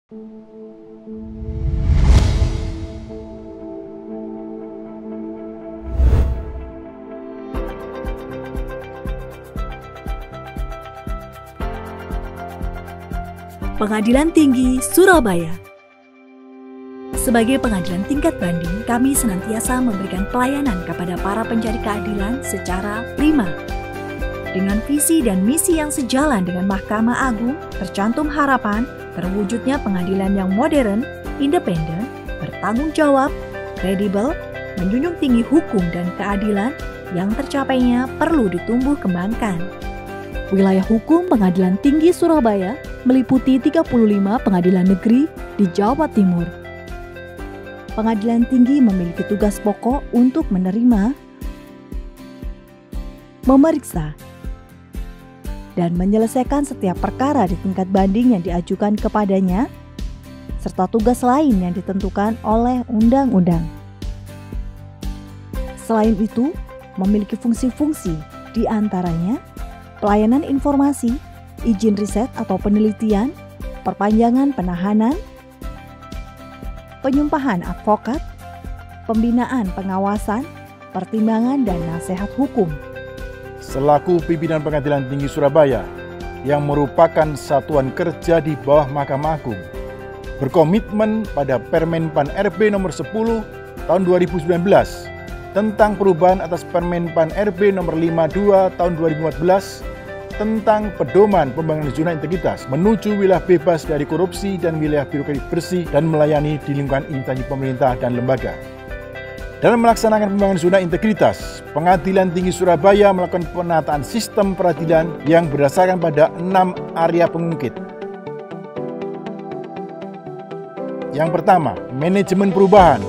Pengadilan Tinggi Surabaya. Sebagai pengadilan tingkat banding, kami senantiasa memberikan pelayanan kepada para pencari keadilan secara prima. Dengan visi dan misi yang sejalan dengan Mahkamah Agung, tercantum harapan terwujudnya pengadilan yang modern, independen, bertanggung jawab, kredibel, menjunjung tinggi hukum dan keadilan yang tercapainya perlu ditumbuh kembangkan. Wilayah hukum Pengadilan Tinggi Surabaya meliputi 35 pengadilan negeri di Jawa Timur. Pengadilan Tinggi memiliki tugas pokok untuk menerima, memeriksa, dan menyelesaikan setiap perkara di tingkat banding yang diajukan kepadanya, serta tugas lain yang ditentukan oleh undang-undang. Selain itu, memiliki fungsi-fungsi di antaranya pelayanan informasi, izin riset atau penelitian, perpanjangan penahanan, penyumpahan advokat, pembinaan pengawasan, pertimbangan dan nasihat hukum. Selaku pimpinan Pengadilan Tinggi Surabaya yang merupakan satuan kerja di bawah Mahkamah Agung, berkomitmen pada Permen Pan RB nomor 10 tahun 2019 tentang perubahan atas Permen Pan RB nomor 52 tahun 2014 tentang pedoman pembangunan zona integritas menuju wilayah bebas dari korupsi dan wilayah birokrasi bersih dan melayani di lingkungan instansi pemerintah dan lembaga. Dalam melaksanakan pembangunan zona integritas, Pengadilan Tinggi Surabaya melakukan penataan sistem peradilan yang berdasarkan pada 6 area pengungkit. Yang pertama, manajemen perubahan.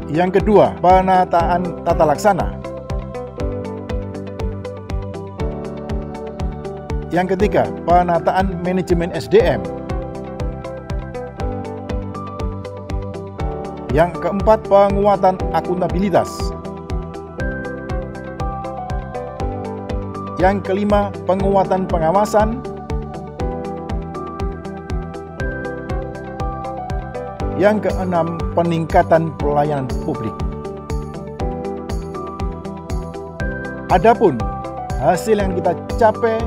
Yang kedua, penataan tata laksana. Yang ketiga, penataan manajemen SDM. Yang keempat, penguatan akuntabilitas. Yang kelima, penguatan pengawasan. Yang keenam, peningkatan pelayanan publik. Adapun hasil yang kita capai,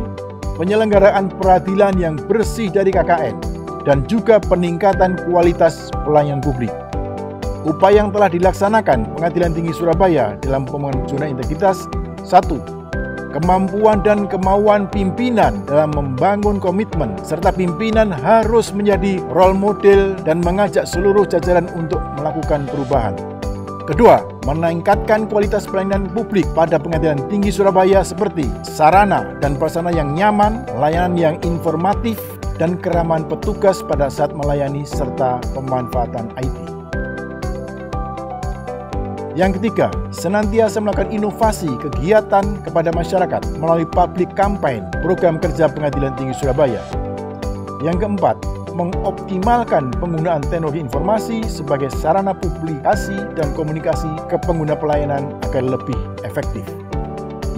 penyelenggaraan peradilan yang bersih dari KKN, dan juga peningkatan kualitas pelayanan publik. Upaya yang telah dilaksanakan Pengadilan Tinggi Surabaya dalam pembangunan zona integritas: 1. Kemampuan dan kemauan pimpinan dalam membangun komitmen, serta pimpinan harus menjadi role model dan mengajak seluruh jajaran untuk melakukan perubahan. Kedua, meningkatkan kualitas pelayanan publik pada Pengadilan Tinggi Surabaya seperti sarana dan prasarana yang nyaman, layanan yang informatif, dan keramahan petugas pada saat melayani serta pemanfaatan IT. Yang ketiga, senantiasa melakukan inovasi kegiatan kepada masyarakat melalui public campaign program kerja Pengadilan Tinggi Surabaya. Yang keempat, mengoptimalkan penggunaan teknologi informasi sebagai sarana publikasi dan komunikasi ke pengguna pelayanan agar lebih efektif.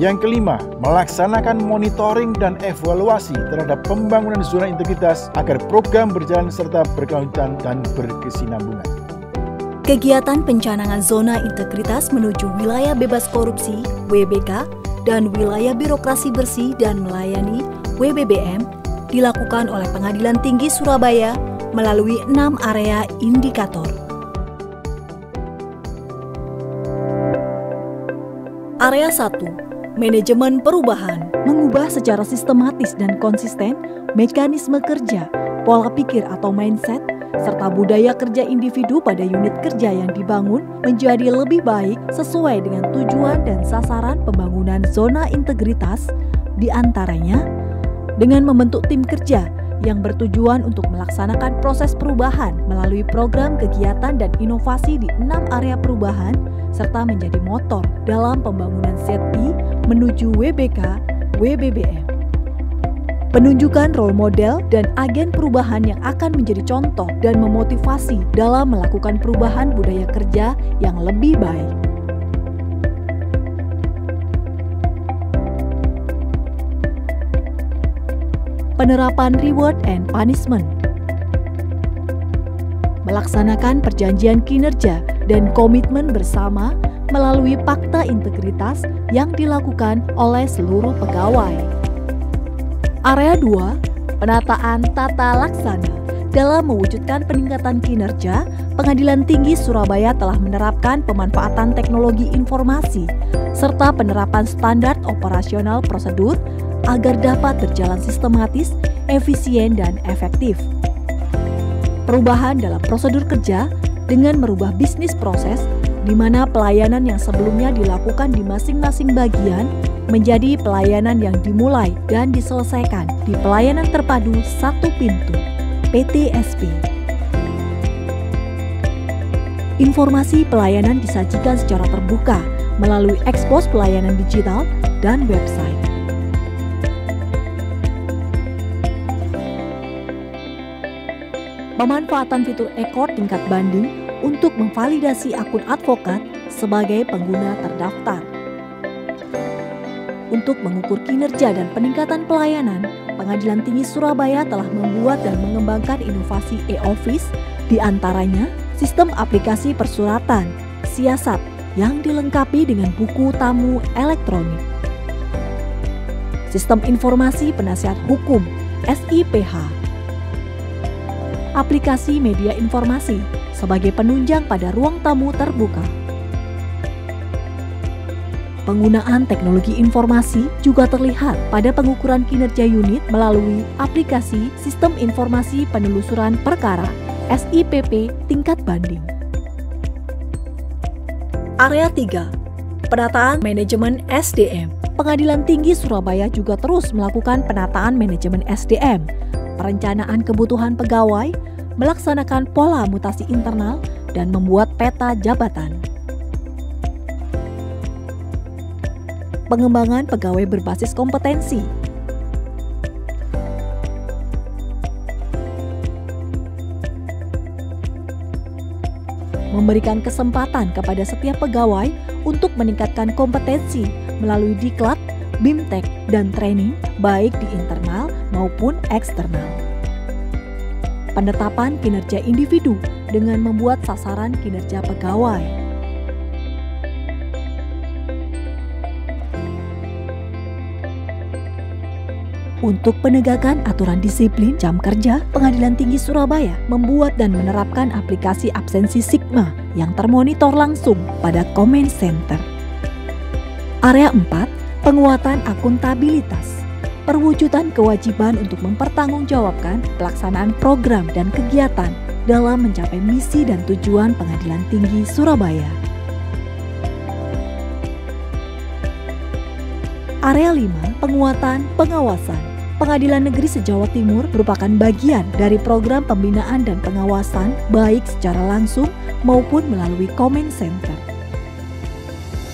Yang kelima, melaksanakan monitoring dan evaluasi terhadap pembangunan zona integritas agar program berjalan serta berkelanjutan dan berkesinambungan. Kegiatan pencanangan zona integritas menuju wilayah bebas korupsi (WBK) dan wilayah birokrasi bersih dan melayani (WBBM) dilakukan oleh Pengadilan Tinggi Surabaya melalui 6 area indikator. Area 1. Manajemen perubahan. Mengubah secara sistematis dan konsisten mekanisme kerja, pola pikir atau mindset, serta budaya kerja individu pada unit kerja yang dibangun menjadi lebih baik sesuai dengan tujuan dan sasaran pembangunan zona integritas, di antaranya dengan membentuk tim kerja yang bertujuan untuk melaksanakan proses perubahan melalui program kegiatan dan inovasi di 6 area perubahan, serta menjadi motor dalam pembangunan ZI menuju WBK, WBBM. Penunjukan role model dan agen perubahan yang akan menjadi contoh dan memotivasi dalam melakukan perubahan budaya kerja yang lebih baik. penerapan reward and punishment, melaksanakan perjanjian kinerja dan komitmen bersama melalui fakta integritas yang dilakukan oleh seluruh pegawai. Area 2, penataan tata laksana. Dalam mewujudkan peningkatan kinerja, Pengadilan Tinggi Surabaya telah menerapkan pemanfaatan teknologi informasi serta penerapan standar operasional prosedur agar dapat berjalan sistematis, efisien, dan efektif. Perubahan dalam prosedur kerja dengan merubah bisnis proses di mana pelayanan yang sebelumnya dilakukan di masing-masing bagian menjadi pelayanan yang dimulai dan diselesaikan di Pelayanan Terpadu Satu Pintu (PTSP). Informasi pelayanan disajikan secara terbuka melalui ekspos pelayanan digital dan website. Pemanfaatan fitur ekor tingkat banding untuk memvalidasi akun advokat sebagai pengguna terdaftar. Untuk mengukur kinerja dan peningkatan pelayanan, Pengadilan Tinggi Surabaya telah membuat dan mengembangkan inovasi e-office, di antaranya sistem aplikasi persuratan, siasat yang dilengkapi dengan buku tamu elektronik, sistem informasi penasihat hukum (SIPH), aplikasi media informasi sebagai penunjang pada ruang tamu terbuka. Penggunaan teknologi informasi juga terlihat pada pengukuran kinerja unit melalui aplikasi Sistem Informasi Penelusuran Perkara (SIPP) tingkat banding. Area 3, penataan manajemen SDM. Pengadilan Tinggi Surabaya juga terus melakukan penataan manajemen SDM, perencanaan kebutuhan pegawai, melaksanakan pola mutasi internal, dan membuat peta jabatan. Pengembangan pegawai berbasis kompetensi. Memberikan kesempatan kepada setiap pegawai untuk meningkatkan kompetensi melalui diklat, bimtek, dan training baik di internal maupun eksternal. Penetapan kinerja individu dengan membuat sasaran kinerja pegawai. Untuk penegakan aturan disiplin jam kerja, Pengadilan Tinggi Surabaya membuat dan menerapkan aplikasi absensi Sigma yang termonitor langsung pada Command Center. Area 4, penguatan akuntabilitas. Perwujudan kewajiban untuk mempertanggungjawabkan pelaksanaan program dan kegiatan dalam mencapai misi dan tujuan Pengadilan Tinggi Surabaya. Area 5, penguatan pengawasan. Pengadilan Negeri se-Jawa Timur merupakan bagian dari program pembinaan dan pengawasan baik secara langsung maupun melalui Command Center.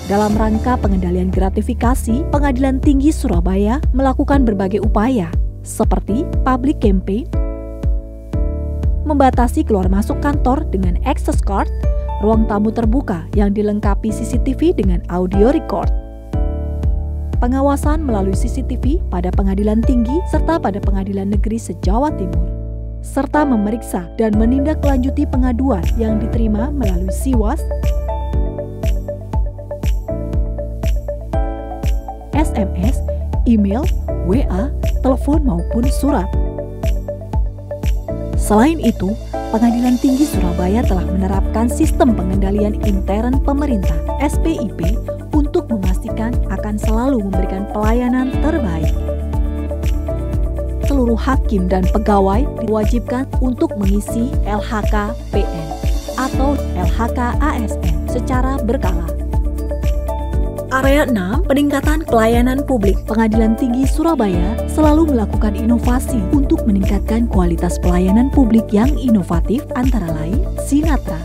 Dalam rangka pengendalian gratifikasi, Pengadilan Tinggi Surabaya melakukan berbagai upaya seperti public campaign, membatasi keluar masuk kantor dengan access card, ruang tamu terbuka yang dilengkapi CCTV dengan audio record, pengawasan melalui CCTV pada Pengadilan Tinggi serta pada Pengadilan Negeri se-Jawa Timur, serta memeriksa dan menindaklanjuti pengaduan yang diterima melalui SIWAS, SMS, email, WA, telepon maupun surat. Selain itu, Pengadilan Tinggi Surabaya telah menerapkan sistem pengendalian intern pemerintah (SPIP) untuk memastikan akan selalu memberikan pelayanan terbaik. Seluruh hakim dan pegawai diwajibkan untuk mengisi LHK-PN atau LHK-ASN secara berkala. Area 6, peningkatan pelayanan publik. Pengadilan Tinggi Surabaya selalu melakukan inovasi untuk meningkatkan kualitas pelayanan publik yang inovatif, antara lain Sinatra,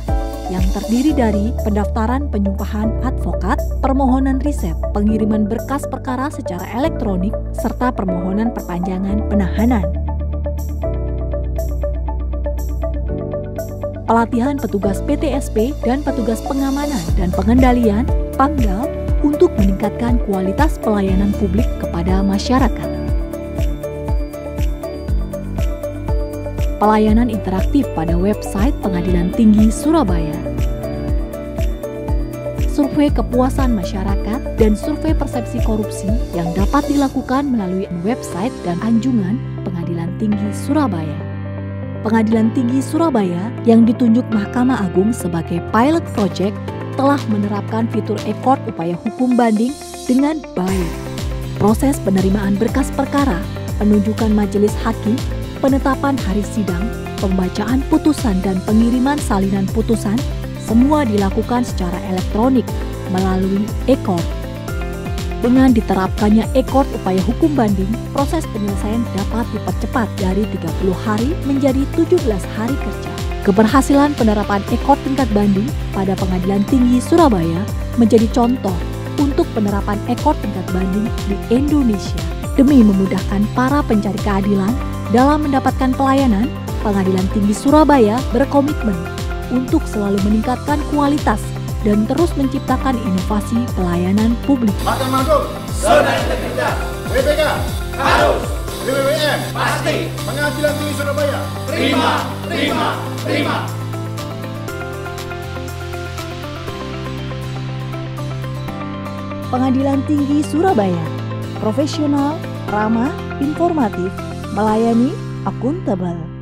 yang terdiri dari pendaftaran penyumpahan advokat, permohonan riset, pengiriman berkas perkara secara elektronik, serta permohonan perpanjangan penahanan. Pelatihan petugas PTSP dan petugas pengamanan dan pengendalian (PAMDAL) untuk meningkatkan kualitas pelayanan publik kepada masyarakat. pelayanan interaktif pada website Pengadilan Tinggi Surabaya. Survei kepuasan masyarakat dan survei persepsi korupsi yang dapat dilakukan melalui website dan anjungan Pengadilan Tinggi Surabaya. Pengadilan Tinggi Surabaya yang ditunjuk Mahkamah Agung sebagai pilot project telah menerapkan fitur e-court upaya hukum banding dengan baik. Proses penerimaan berkas perkara, penunjukan majelis hakim, penetapan hari sidang, pembacaan putusan dan pengiriman salinan putusan semua dilakukan secara elektronik melalui e-court. Dengan diterapkannya e-court upaya hukum banding, proses penyelesaian dapat dipercepat dari 30 hari menjadi 17 hari kerja. Keberhasilan penerapan e-court tingkat banding pada Pengadilan Tinggi Surabaya menjadi contoh untuk penerapan e-court tingkat banding di Indonesia. Demi memudahkan para pencari keadilan dalam mendapatkan pelayanan, Pengadilan Tinggi Surabaya berkomitmen untuk selalu meningkatkan kualitas dan terus menciptakan inovasi pelayanan publik. Mahkamah Agung, zona integritas. WPK, harus. BPPM, pasti. Pengadilan Tinggi Surabaya, terima. Pengadilan Tinggi Surabaya, profesional, ramah, informatif, melayani, akuntabel.